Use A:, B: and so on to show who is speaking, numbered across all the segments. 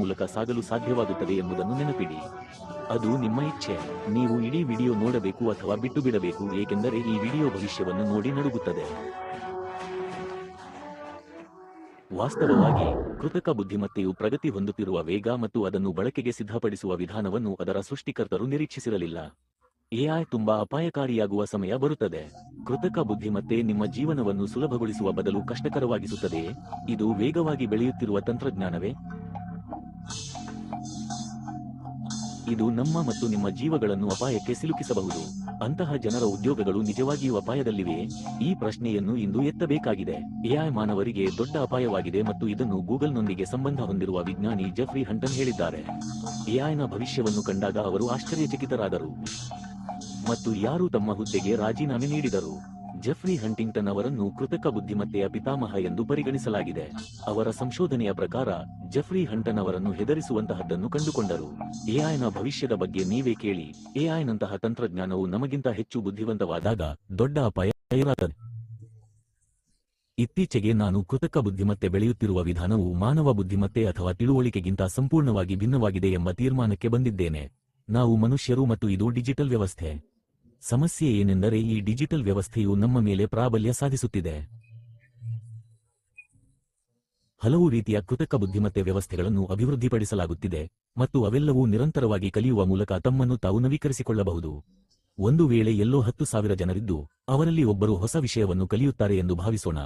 A: ಮೂಲಕ ಸಾಗಲು ಸಾಧ್ಯವಾಗುತ್ತದೆ ಎಂಬುದನ್ನು ನೆನಪಿಡಿ. ಅದು ನಿಮ್ಮ ಇಚ್ಛೆ. ನೀವು ಇಡೀ ವಿಡಿಯೋ ನೋಡಬೇಕು ಅಥವಾ ಬಿಟ್ಟು ಬಿಡಬೇಕು, ಏಕೆಂದರೆ ಈ ವಿಡಿಯೋ ಭವಿಷ್ಯವನ್ನು ನೋಡಿ ನಡುಗುತ್ತದೆ. ವಾಸ್ತವವಾಗಿ ಕೃತಕ ಬುದ್ಧಿಮತ್ತೆಯು ಪ್ರಗತಿ ಹೊಂದುತ್ತಿರುವ ವೇಗ ಮತ್ತು ಅದನ್ನು ಬಳಕೆಗೆ ಸಿದ್ಧಪಡಿಸುವ ವಿಧಾನವನ್ನು ಅದರ ಸೃಷ್ಟಿಕರ್ತರು ನಿರೀಕ್ಷಿಸಿರಲಿಲ್ಲ. ಎಐ ತುಂಬಾ ಅಪಾಯಕಾರಿಯಾಗುವ ಸಮಯ ಬರುತ್ತದೆ. ಕೃತಕ ಬುದ್ಧಿಮತ್ತೆ ನಿಮ್ಮ ಜೀವನವನ್ನು ಸುಲಭಗೊಳಿಸುವ ಬದಲು ಕಷ್ಟಕರವಾಗಿಸುತ್ತದೆಯೇ? ಇದು ವೇಗವಾಗಿ ಬೆಳೆಯುತ್ತಿರುವ ತಂತ್ರಜ್ಞಾನವೇ? ಇದು ನಮ್ಮ ಮತ್ತು ನಿಮ್ಮ ಜೀವಗಳನ್ನು ಅಪಾಯಕ್ಕೆ ಸಿಲುಕಿಸಬಹುದು. ಅಂತಹ ಜನರ ಉದ್ಯೋಗಗಳು ನಿಜವಾಗಿಯೂ ಅಪಾಯದಲ್ಲಿವೆಯೇ? ಈ ಪ್ರಶ್ನೆಯನ್ನು ಇಂದು ಎತ್ತಬೇಕಾಗಿದೆ. ಎಐ ಮಾನವರಿಗೆ ದೊಡ್ಡ ಅಪಾಯವಾಗಿದೆ ಮತ್ತು ಇದನ್ನು ಗೂಗಲ್ನೊಂದಿಗೆ ಸಂಬಂಧ ಹೊಂದಿರುವ ವಿಜ್ಞಾನಿ ಜೆಫ್ರಿ ಹಂಟನ್ ಹೇಳಿದ್ದಾರೆ. ಎಐನ ಭವಿಷ್ಯವನ್ನು ಕಂಡಾಗ ಅವರು ಆಶ್ಚರ್ಯಚಕಿತರಾದರು ಮತ್ತು ಯಾರೂ ತಮ್ಮ ಹುದ್ದೆಗೆ ರಾಜೀನಾಮೆ ನೀಡಿದರು. ಜೆಫ್ರಿ ಹಂಟಿಂಗ್ಟನ್ ಅವರನ್ನು ಕೃತಕ ಬುದ್ಧಿಮತ್ತೆಯ ಪಿತಾಮಹ ಎಂದು ಪರಿಗಣಿಸಲಾಗಿದೆ. ಅವರ ಸಂಶೋಧನೆಯ ಪ್ರಕಾರ ಜೆಫ್ರಿ ಹಂಟನ್ ಅವರನ್ನು ಹೆದರಿಸುವಂತಹದ್ದನ್ನು ಕಂಡುಕೊಂಡರು. ಎಐನ ಭವಿಷ್ಯದ ಬಗ್ಗೆ ನೀವೇ ಕೇಳಿ. ಎಐನಂತಹ ತಂತ್ರಜ್ಞಾನವು ನಮಗಿಂತ ಹೆಚ್ಚು ಬುದ್ಧಿವಂತವಾದಾಗ ದೊಡ್ಡ ಅಪಾಯ ಎದುರಾಗುತ್ತದೆ. ಇತ್ತೀಚೆಗೆ ನಾನು ಕೃತಕ ಬುದ್ಧಿಮತ್ತೆ ಬೆಳೆಯುತ್ತಿರುವ ವಿಧಾನವು ಮಾನವ ಬುದ್ಧಿಮತ್ತೆ ಅಥವಾ ತಿಳುವಳಿಕೆಗಿಂತ ಸಂಪೂರ್ಣವಾಗಿ ಭಿನ್ನವಾಗಿದೆ ಎಂಬ ತೀರ್ಮಾನಕ್ಕೆ ಬಂದಿದ್ದೇನೆ. ನಾವು ಮನುಷ್ಯರು ಮತ್ತು ಇದು ಡಿಜಿಟಲ್ ವ್ಯವಸ್ಥೆ. ಸಮಸ್ಯೆ ಏನೆಂದರೆ ಈ ಡಿಜಿಟಲ್ ವ್ಯವಸ್ಥೆಯು ನಮ್ಮ ಮೇಲೆ ಪ್ರಾಬಲ್ಯ ಸಾಧಿಸುತ್ತಿದೆ. ಹಲವು ರೀತಿಯ ಕೃತಕ ಬುದ್ಧಿಮತ್ತೆ ವ್ಯವಸ್ಥೆಗಳನ್ನು ಅಭಿವೃದ್ಧಿಪಡಿಸಲಾಗುತ್ತಿದೆ ಮತ್ತು ಅವೆಲ್ಲವೂ ನಿರಂತರವಾಗಿ ಕಲಿಯುವ ಮೂಲಕ ತಮ್ಮನ್ನು ತಾವು ನವೀಕರಿಸಿಕೊಳ್ಳಬಹುದು. ಒಂದು ವೇಳೆ ಎಲ್ಲೋ 10,000 ಜನರಿದ್ದು ಅವರಲ್ಲಿ ಒಬ್ಬರು ಹೊಸ ವಿಷಯವನ್ನು ಕಲಿಯುತ್ತಾರೆ ಎಂದು ಭಾವಿಸೋಣ.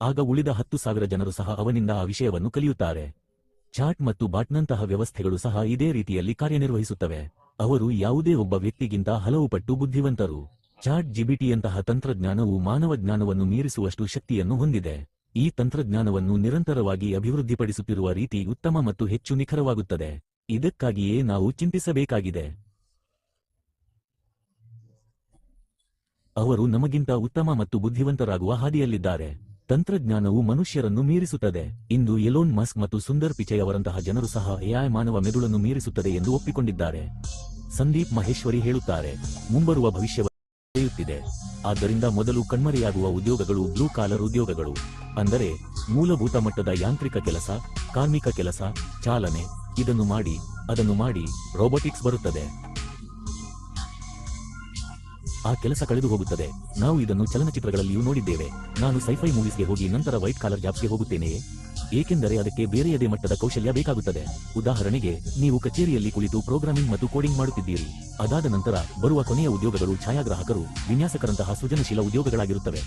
A: ಆಗ ಉಳಿದ 10,000 ಜನರು ಸಹ ಅವನಿಂದ ಆ ವಿಷಯವನ್ನು ಕಲಿಯುತ್ತಾರೆ. ಚಾಟ್ ಮತ್ತು ಬಾಟ್ನಂತಹ ವ್ಯವಸ್ಥೆಗಳು ಸಹ ಇದೇ ರೀತಿಯಲ್ಲಿ ಕಾರ್ಯನಿರ್ವಹಿಸುತ್ತವೆ. ಅವರು ಯಾವುದೇ ಒಬ್ಬ ವ್ಯಕ್ತಿಗಿಂತ ಹಲವು ಪಟ್ಟು ಬುದ್ಧಿವಂತರು. ಚಾಟ್ ಜಿಪಿಟಿಯಂತಹ ತಂತ್ರಜ್ಞಾನವು ಮಾನವ ಜ್ಞಾನವನ್ನು ಮೀರಿಸುವಷ್ಟು ಶಕ್ತಿಯನ್ನು ಹೊಂದಿದೆ. ಈ ತಂತ್ರಜ್ಞಾನವನ್ನು ನಿರಂತರವಾಗಿ ಅಭಿವೃದ್ಧಿಪಡಿಸುತ್ತಿರುವ ರೀತಿ ಉತ್ತಮ ಮತ್ತು ಹೆಚ್ಚು ನಿಖರವಾಗುತ್ತದೆ. ಇದಕ್ಕಾಗಿಯೇ ನಾವು ಚಿಂತಿಸಬೇಕಾಗಿದೆ. ಅವರು ನಮಗಿಂತ ಉತ್ತಮ ಮತ್ತು ಬುದ್ಧಿವಂತರಾಗುವ ಹಾದಿಯಲ್ಲಿದ್ದಾರೆ. ತಂತ್ರಜ್ಞಾನವು ಮನುಷ್ಯರನ್ನು ಮೀರಿಸುತ್ತದೆ. ಇಂದು ಎಲೋನ್ ಮಸ್ಕ್ ಮತ್ತು ಸುಂದರ್ ಪಿಚೈ ಅವರಂತಹ ಜನರು ಸಹ ಎಐ ಮಾನವ ಮೆದುಳನ್ನು ಮೀರಿಸುತ್ತದೆ ಎಂದು ಒಪ್ಪಿಕೊಂಡಿದ್ದಾರೆ. ಸಂದೀಪ್ ಮಹೇಶ್ವರಿ ಹೇಳುತ್ತಾರೆ, ಮುಂಬರುವ ಭವಿಷ್ಯವನ್ನು ನಡೆಯುತ್ತಿದೆ. ಆದ್ದರಿಂದ ಮೊದಲು ಕಣ್ಮರೆಯಾಗುವ ಉದ್ಯೋಗಗಳು ಬ್ಲೂ ಕಾಲರ್ ಉದ್ಯೋಗಗಳು. ಅಂದರೆ ಮೂಲಭೂತ ಮಟ್ಟದ ಯಾಂತ್ರಿಕ ಕೆಲಸ, ಕಾರ್ಮಿಕ ಕೆಲಸ, ಚಾಲನೆ, ಇದನ್ನು ಮಾಡಿ ಅದನ್ನು ಮಾಡಿ ರೋಬೋಟಿಕ್ಸ್ ಬರುತ್ತದೆ. ಆ ಕೆಲಸ ಕಳೆದು ಹೋಗುತ್ತದೆ. ನಾವು ಇದನ್ನು ಚಲನಚಿತ್ರಗಳಲ್ಲಿಯೂ ನೋಡಿದ್ದೇವೆ. ನಾನು ಸೈಫೈ ಮೂವೀಸ್ಗೆ ಹೋಗಿ ನಂತರ ವೈಟ್ ಕಾಲರ್ ಜಾಬ್ಸ್ಗೆ ಹೋಗುತ್ತೇನೆಯೇ? ಏಕೆಂದರೆ ಅದಕ್ಕೆ ಬೇರೆಯದೇ ಮಟ್ಟದ ಕೌಶಲ್ಯ ಬೇಕಾಗುತ್ತದೆ. ಉದಾಹರಣೆಗೆ, ನೀವು ಕಚೇರಿಯಲ್ಲಿ ಕುಳಿತು ಪ್ರೋಗ್ರಾಮಿಂಗ್ ಮತ್ತು ಕೋಡಿಂಗ್ ಮಾಡುತ್ತಿದ್ದೀರಿ. ಅದಾದ ನಂತರ ಬರುವ ಕೊನೆಯ ಉದ್ಯೋಗಗಳು ಛಾಯಾಗ್ರಾಹಕರು, ವಿನ್ಯಾಸಕರಂತಹ ಸೃಜನಶೀಲ ಉದ್ಯೋಗಗಳಾಗಿರುತ್ತವೆ.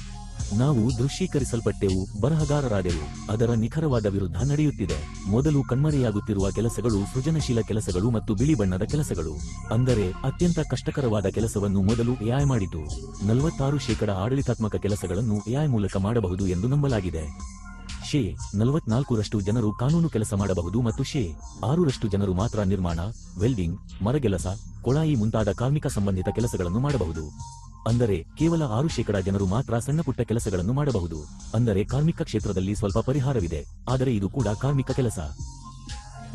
A: ನಾವು ದೃಶ್ಯೀಕರಿಸಲ್ಪಟ್ಟೆವು, ಬರಹಗಾರರಾದೆವು. ಅದರ ನಿಖರವಾದ ವಿರುದ್ಧ ನಡೆಯುತ್ತಿದೆ. ಮೊದಲು ಕಣ್ಮರೆಯಾಗುತ್ತಿರುವ ಕೆಲಸಗಳು ಸೃಜನಶೀಲ ಕೆಲಸಗಳು ಮತ್ತು ಬಿಳಿ ಬಣ್ಣದ ಕೆಲಸಗಳು. ಅಂದರೆ ಅತ್ಯಂತ ಕಷ್ಟಕರವಾದ ಕೆಲಸವನ್ನು ಮೊದಲು ಎಐ ಮಾಡಿತು. 46% ಆಡಳಿತಾತ್ಮಕ ಕೆಲಸಗಳನ್ನು ಎಐ ಮೂಲಕ ಮಾಡಬಹುದು ಎಂದು ನಂಬಲಾಗಿದೆ. 44% ಜನರು ಕಾನೂನು ಕೆಲಸ ಮಾಡಬಹುದು ಮತ್ತು 6% ಜನರು ಮಾತ್ರ ನಿರ್ಮಾಣ, ವೆಲ್ಡಿಂಗ್, ಮರಗೆಲಸ, ಕೊಳಾಯಿ ಮುಂತಾದ ಕಾರ್ಮಿಕ ಸಂಬಂಧಿತ ಕೆಲಸಗಳನ್ನು ಮಾಡಬಹುದು. ಅಂದರೆ ಕೇವಲ 6% ಜನರು ಮಾತ್ರ ಸಣ್ಣಪುಟ್ಟ ಕೆಲಸಗಳನ್ನು ಮಾಡಬಹುದು. ಅಂದರೆ ಕಾರ್ಮಿಕ ಕ್ಷೇತ್ರದಲ್ಲಿ ಸ್ವಲ್ಪ ಪರಿಹಾರವಿದೆ, ಆದರೆ ಇದು ಕೂಡ ಕಾರ್ಮಿಕ ಕೆಲಸ.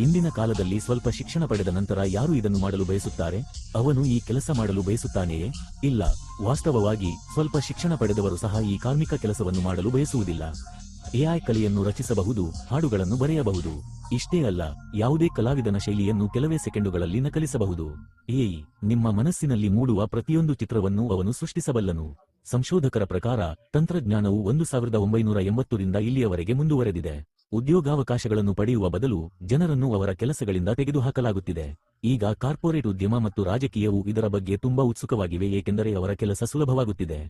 A: ಇಂದಿನ ಕಾಲದಲ್ಲಿ ಸ್ವಲ್ಪ ಶಿಕ್ಷಣ ಪಡೆದ ನಂತರ ಯಾರು ಇದನ್ನು ಮಾಡಲು ಬಯಸುತ್ತಾರೆ? ಅವನು ಈ ಕೆಲಸ ಮಾಡಲು ಬಯಸುತ್ತಾನೆಯೇ? ಇಲ್ಲ. ವಾಸ್ತವವಾಗಿ ಸ್ವಲ್ಪ ಶಿಕ್ಷಣ ಪಡೆದವರು ಸಹ ಈ ಕಾರ್ಮಿಕ ಕೆಲಸವನ್ನು ಮಾಡಲು ಬಯಸುವುದಿಲ್ಲ. ಎಐ ಕಲೆಯನ್ನು ರಚಿಸಬಹುದು, ಹಾಡುಗಳನ್ನು ಬರೆಯಬಹುದು. ಇಷ್ಟೇ ಅಲ್ಲ, ಯಾವುದೇ ಕಲಾವಿದನ ಶೈಲಿಯನ್ನು ಕೆಲವೇ ಸೆಕೆಂಡುಗಳಲ್ಲಿ ನಕಲಿಸಬಹುದು. ಎಐ ನಿಮ್ಮ ಮನಸ್ಸಿನಲ್ಲಿ ಮೂಡುವ ಪ್ರತಿಯೊಂದು ಚಿತ್ರವನ್ನು ಅವನು ಸೃಷ್ಟಿಸಬಲ್ಲನು. ಸಂಶೋಧಕರ ಪ್ರಕಾರ ತಂತ್ರಜ್ಞಾನವು 1980 ರಿಂದ ಇಲ್ಲಿಯವರೆಗೆ ಮುಂದುವರೆದಿದೆ. ಉದ್ಯೋಗಾವಕಾಶಗಳನ್ನು ಪಡೆಯುವ ಬದಲು ಜನರನ್ನು ಅವರ ಕೆಲಸಗಳಿಂದ ತೆಗೆದುಹಾಕಲಾಗುತ್ತಿದೆ. ಈಗ ಕಾರ್ಪೊರೇಟ್ ಉದ್ಯಮ ಮತ್ತು ರಾಜಕೀಯವು ಇದರ ಬಗ್ಗೆ ತುಂಬಾ ಉತ್ಸುಕವಾಗಿವೆ, ಏಕೆಂದರೆ ಅವರ ಕೆಲಸ ಸುಲಭವಾಗುತ್ತಿದೆ.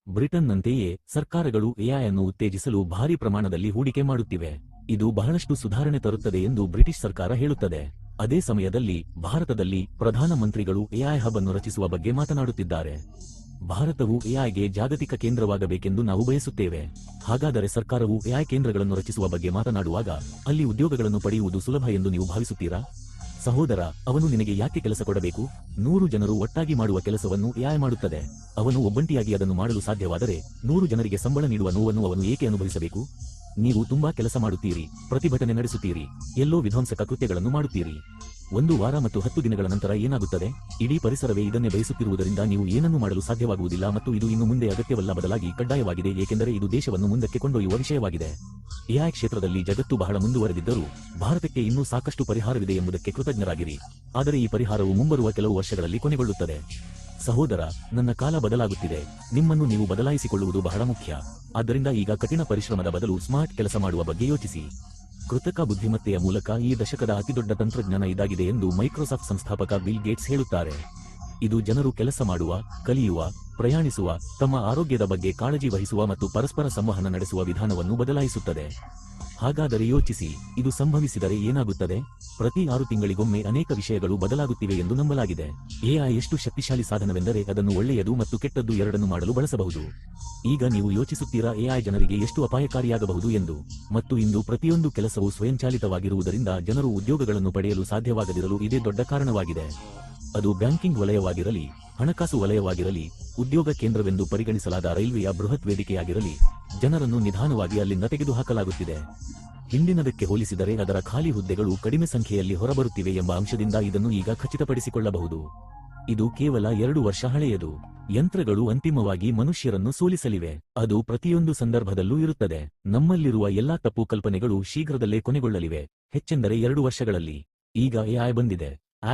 A: ಬ್ರಿಟನ್ನಂತೆಯೇ ಸರ್ಕಾರಗಳು ಎಐ ಅನ್ನು ಉತ್ತೇಜಿಸಲು ಭಾರಿ ಪ್ರಮಾಣದಲ್ಲಿ ಹೂಡಿಕೆ ಮಾಡುತ್ತಿವೆ. ಇದು ಬಹಳಷ್ಟು ಸುಧಾರಣೆ ತರುತ್ತದೆ ಎಂದು ಬ್ರಿಟಿಷ್ ಸರ್ಕಾರ ಹೇಳುತ್ತದೆ. ಅದೇ ಸಮಯದಲ್ಲಿ ಭಾರತದಲ್ಲಿ ಪ್ರಧಾನಮಂತ್ರಿಗಳು ಎಐ ಹಬ್ ಅನ್ನು ರಚಿಸುವ ಬಗ್ಗೆ ಮಾತನಾಡುತ್ತಿದ್ದಾರೆ. ಭಾರತವು ಎಐಗೆ ಜಾಗತಿಕ ಕೇಂದ್ರವಾಗಬೇಕೆಂದು ನಾವು ಬಯಸುತ್ತೇವೆ. ಹಾಗಾದರೆ ಸರ್ಕಾರವು ಎಐ ಕೇಂದ್ರಗಳನ್ನು ರಚಿಸುವ ಬಗ್ಗೆ ಮಾತನಾಡುವಾಗ ಅಲ್ಲಿ ಉದ್ಯೋಗಗಳನ್ನು ಪಡೆಯುವುದು ಸುಲಭ ಎಂದು ನೀವು ಭಾವಿಸುತ್ತೀರಾ? ಸಹೋದರ, ಅವನು ನಿನಗೆ ಯಾಕೆ ಕೆಲಸ ಕೊಡಬೇಕು? 100 ಜನರು ಒಟ್ಟಾಗಿ ಮಾಡುವ ಕೆಲಸವನ್ನು ಎಐ ಮಾಡುತ್ತದೆ. ಅವನು ಒಬ್ಬಂಟಿಯಾಗಿ ಅದನ್ನು ಮಾಡಲು ಸಾಧ್ಯವಾದರೆ 100 ಜನರಿಗೆ ಸಂಬಳ ನೀಡುವ ನೋವನ್ನು ಅವನು ಏಕೆ ಅನುಭವಿಸಬೇಕು? ನೀವು ತುಂಬಾ ಕೆಲಸ ಮಾಡುತ್ತೀರಿ, ಪ್ರತಿಭಟನೆ ನಡೆಸುತ್ತೀರಿ, ಎಲ್ಲೋ ವಿಧ್ವಂಸಕ ಕೃತ್ಯಗಳನ್ನು ಮಾಡುತ್ತೀರಿ. 1 ವಾರ ಮತ್ತು 10 ದಿನಗಳ ನಂತರ ಏನಾಗುತ್ತದೆ? ಇಡೀ ಪರಿಸರವೇ ಇದನ್ನೇ ಬಯಸುತ್ತಿರುವುದರಿಂದ ನೀವು ಏನನ್ನೂ ಮಾಡಲು ಸಾಧ್ಯವಾಗುವುದಿಲ್ಲ ಮತ್ತು ಇದು ಇನ್ನು ಮುಂದೆ ಅಗತ್ಯವಲ್ಲ, ಬದಲಾಗಿ ಕಡ್ಡಾಯವಾಗಿದೆ, ಏಕೆಂದರೆ ಇದು ದೇಶವನ್ನು ಮುಂದಕ್ಕೆ ಕೊಂಡೊಯ್ಯುವ ವಿಷಯವಾಗಿದೆ. ಎಐ ಕ್ಷೇತ್ರದಲ್ಲಿ ಜಗತ್ತು ಬಹಳ ಮುಂದುವರೆದಿದ್ದರೂ ಭಾರತಕ್ಕೆ ಇನ್ನೂ ಸಾಕಷ್ಟು ಪರಿಹಾರವಿದೆ ಎಂಬುದಕ್ಕೆ ಕೃತಜ್ಞರಾಗಿರಿ. ಆದರೆ ಈ ಪರಿಹಾರವು ಮುಂಬರುವ ಕೆಲವು ವರ್ಷಗಳಲ್ಲಿ ಕೊನೆಗೊಳ್ಳುತ್ತದೆ. ಸಹೋದರ, ನನ್ನ ಕಾಲ ಬದಲಾಗುತ್ತಿದೆ. ನಿಮ್ಮನ್ನು ನೀವು ಬದಲಾಯಿಸಿಕೊಳ್ಳುವುದು ಬಹಳ ಮುಖ್ಯ. ಆದ್ದರಿಂದ ಈಗ ಕಠಿಣ ಪರಿಶ್ರಮದ ಬದಲು ಸ್ಮಾರ್ಟ್ ಕೆಲಸ ಮಾಡುವ ಬಗ್ಗೆ ಯೋಚಿಸಿ. ಕೃತಕ ಬುದ್ಧಿಮತ್ತೆಯ ಮೂಲಕ ಈ ದಶಕದ ಅತಿದೊಡ್ಡ ತಂತ್ರಜ್ಞಾನ ಇದಾಗಿದೆ ಎಂದು ಮೈಕ್ರೋಸಾಫ್ಟ್ ಸಂಸ್ಥಾಪಕ ಬಿಲ್ ಗೇಟ್ಸ್ ಹೇಳುತ್ತಾರೆ. ಇದು ಜನರು ಕೆಲಸ ಮಾಡುವ, ಕಲಿಯುವ, ಪ್ರಯಾಣಿಸುವ, ತಮ್ಮ ಆರೋಗ್ಯದ ಬಗ್ಗೆ ಕಾಳಜಿ ವಹಿಸುವ ಮತ್ತು ಪರಸ್ಪರ ಸಂವಹನ ನಡೆಸುವ ವಿಧಾನವನ್ನು ಬದಲಾಯಿಸುತ್ತದೆ. ಹಾಗಾದರೆ ಯೋಚಿಸಿ, ಇದು ಸಂಭವಿಸಿದರೆ ಏನಾಗುತ್ತದೆ? ಪ್ರತಿ 6 ತಿಂಗಳಿಗೊಮ್ಮೆ ಅನೇಕ ವಿಷಯಗಳು ಬದಲಾಗುತ್ತಿವೆ ಎಂದು ನಂಬಲಾಗಿದೆ. ಎಐ ಎಷ್ಟು ಶಕ್ತಿಶಾಲಿ ಸಾಧನವೆಂದರೆ ಅದನ್ನು ಒಳ್ಳೆಯದು ಮತ್ತು ಕೆಟ್ಟದ್ದು ಎರಡನ್ನೂ ಮಾಡಲು ಬಳಸಬಹುದು. ಈಗ ನೀವು ಯೋಚಿಸುತ್ತೀರಾ ಎಐ ಜನರಿಗೆ ಎಷ್ಟು ಅಪಾಯಕಾರಿಯಾಗಬಹುದು ಎಂದು. ಮತ್ತು ಇಂದು ಪ್ರತಿಯೊಂದು ಕೆಲಸವೂ ಸ್ವಯಂಚಾಲಿತವಾಗಿರುವುದರಿಂದ ಜನರು ಉದ್ಯೋಗಗಳನ್ನು ಪಡೆಯಲು ಸಾಧ್ಯವಾಗದಿರಲು ಇದೇ ದೊಡ್ಡ ಕಾರಣವಾಗಿದೆ. ಅದು ಬ್ಯಾಂಕಿಂಗ್ ವಲಯವಾಗಿರಲಿ, ಹಣಕಾಸು ವಲಯವಾಗಿರಲಿ, ಉದ್ಯೋಗ ಕೇಂದ್ರವೆಂದು ಪರಿಗಣಿಸಲಾದ ರೈಲ್ವೆಯ ಬೃಹತ್ ವೇದಿಕೆಯಾಗಿರಲಿ, ಜನರನ್ನು ನಿಧಾನವಾಗಿ ಅಲ್ಲಿಂದ ತೆಗೆದುಹಾಕಲಾಗುತ್ತಿದೆ. ಹಿಂದಿನದಕ್ಕೆ ಹೋಲಿಸಿದರೆ ಅದರ ಖಾಲಿ ಹುದ್ದೆಗಳು ಕಡಿಮೆ ಸಂಖ್ಯೆಯಲ್ಲಿ ಹೊರಬರುತ್ತಿವೆ ಎಂಬ ಅಂಶದಿಂದ ಇದನ್ನು ಈಗ ಖಚಿತಪಡಿಸಿಕೊಳ್ಳಬಹುದು. ಇದು ಕೇವಲ 2 ವರ್ಷ ಹಳೆಯದು. ಯಂತ್ರಗಳು ಅಂತಿಮವಾಗಿ ಮನುಷ್ಯರನ್ನು ಸೋಲಿಸಲಿವೆ. ಅದು ಪ್ರತಿಯೊಂದು ಸಂದರ್ಭದಲ್ಲೂ ಇರುತ್ತದೆ. ನಮ್ಮಲ್ಲಿರುವ ಎಲ್ಲಾ ತಪ್ಪು ಕಲ್ಪನೆಗಳು ಶೀಘ್ರದಲ್ಲೇ ಕೊನೆಗೊಳ್ಳಲಿವೆ, ಹೆಚ್ಚೆಂದರೆ 2 ವರ್ಷಗಳಲ್ಲಿ. ಈಗ ಎಐ ಬಂದಿದೆ.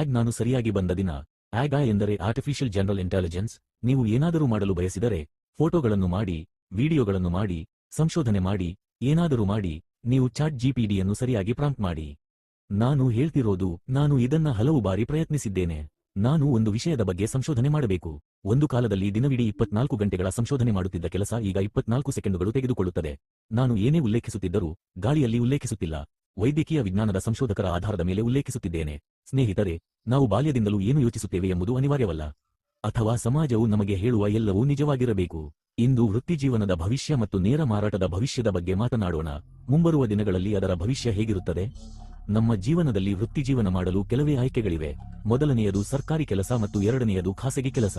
A: ನಾನು ಸರಿಯಾಗಿ ಬಂದ ದಿನ. ಎಐ ಎಂದರೆ ಆರ್ಟಿಫಿಷಿಯಲ್ ಜನರಲ್ ಇಂಟೆಲಿಜೆನ್ಸ್. ನೀವು ಏನಾದರೂ ಮಾಡಲು ಬಯಸಿದರೆ, ಫೋಟೋಗಳನ್ನು ಮಾಡಿ, ವಿಡಿಯೋಗಳನ್ನು ಮಾಡಿ, ಸಂಶೋಧನೆ ಮಾಡಿ, ಏನಾದರೂ ಮಾಡಿ, ನೀವು ಚಾಟ್ ಜಿಪಿಟಿಯನ್ನು ಸರಿಯಾಗಿ ಪ್ರಾಂಪ್ಟ್ ಮಾಡಿ. ನಾನು ಹೇಳ್ತಿರೋದು, ನಾನು ಇದನ್ನ ಹಲವು ಬಾರಿ ಪ್ರಯತ್ನಿಸಿದ್ದೇನೆ. ನಾನು ಒಂದು ವಿಷಯದ ಬಗ್ಗೆ ಸಂಶೋಧನೆ ಮಾಡಬೇಕು. ಒಂದು ಕಾಲದಲ್ಲಿ ದಿನವಿಡೀ 24 ಗಂಟೆಗಳ ಸಂಶೋಧನೆ ಮಾಡುತ್ತಿದ್ದ ಕೆಲಸ ಈಗ 24 ಸೆಕೆಂಡುಗಳು ತೆಗೆದುಕೊಳ್ಳುತ್ತದೆ. ನಾನು ಏನೇ ಉಲ್ಲೇಖಿಸುತ್ತಿದ್ದರೂ ಗಾಳಿಯಲ್ಲಿ ಉಲ್ಲೇಖಿಸುತ್ತಿಲ್ಲ, ವೈದ್ಯಕೀಯ ವಿಜ್ಞಾನದ ಸಂಶೋಧಕರ ಆಧಾರದ ಮೇಲೆ ಉಲ್ಲೇಖಿಸುತ್ತಿದ್ದೇನೆ. ಸ್ನೇಹಿತರೆ, ನಾವು ಬಾಲ್ಯದಿಂದಲೂ ಏನು ಯೋಚಿಸುತ್ತೇವೆ ಎಂಬುದು ಅನಿವಾರ್ಯವಲ್ಲ. ಅಥವಾ ಸಮಾಜವು ನಮಗೆ ಹೇಳುವ ಎಲ್ಲವೂ ನಿಜವಾಗಿರಬೇಕು. ಇಂದು ವೃತ್ತಿಜೀವನದ ಭವಿಷ್ಯ ಮತ್ತು ನೇರ ಮಾರಾಟದ ಭವಿಷ್ಯದ ಬಗ್ಗೆ ಮಾತನಾಡೋಣ. ಮುಂಬರುವ ದಿನಗಳಲ್ಲಿ ಅದರ ಭವಿಷ್ಯ ಹೇಗಿರುತ್ತದೆ? ನಮ್ಮ ಜೀವನದಲ್ಲಿ ವೃತ್ತಿಜೀವನ ಮಾಡಲು ಕೆಲವೇ ಆಯ್ಕೆಗಳಿವೆ. ಮೊದಲನೆಯದು ಸರ್ಕಾರಿ ಕೆಲಸ ಮತ್ತು ಎರಡನೆಯದು ಖಾಸಗಿ ಕೆಲಸ.